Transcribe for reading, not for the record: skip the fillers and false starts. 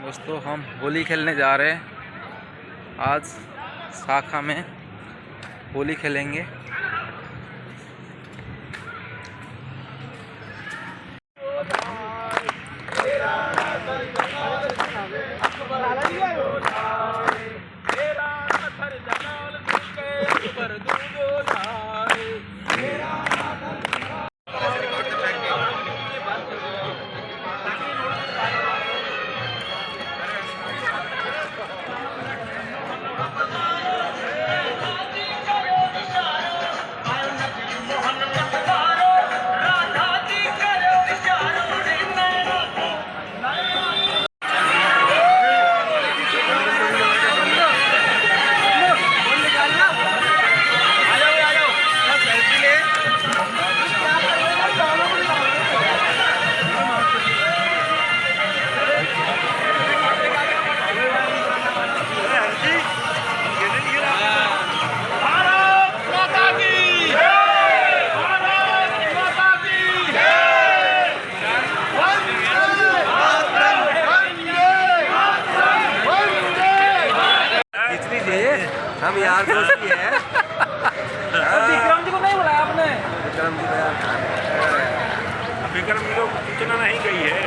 दोस्तों हम होली खेलने जा रहे हैं। आज शाखा में होली खेलेंगे। हम यार दोस्त ही हैं। विक्रम जी को नहीं बुलाया आपने? विक्रम जी को यार विक्रम जी को सूचना नहीं गई है।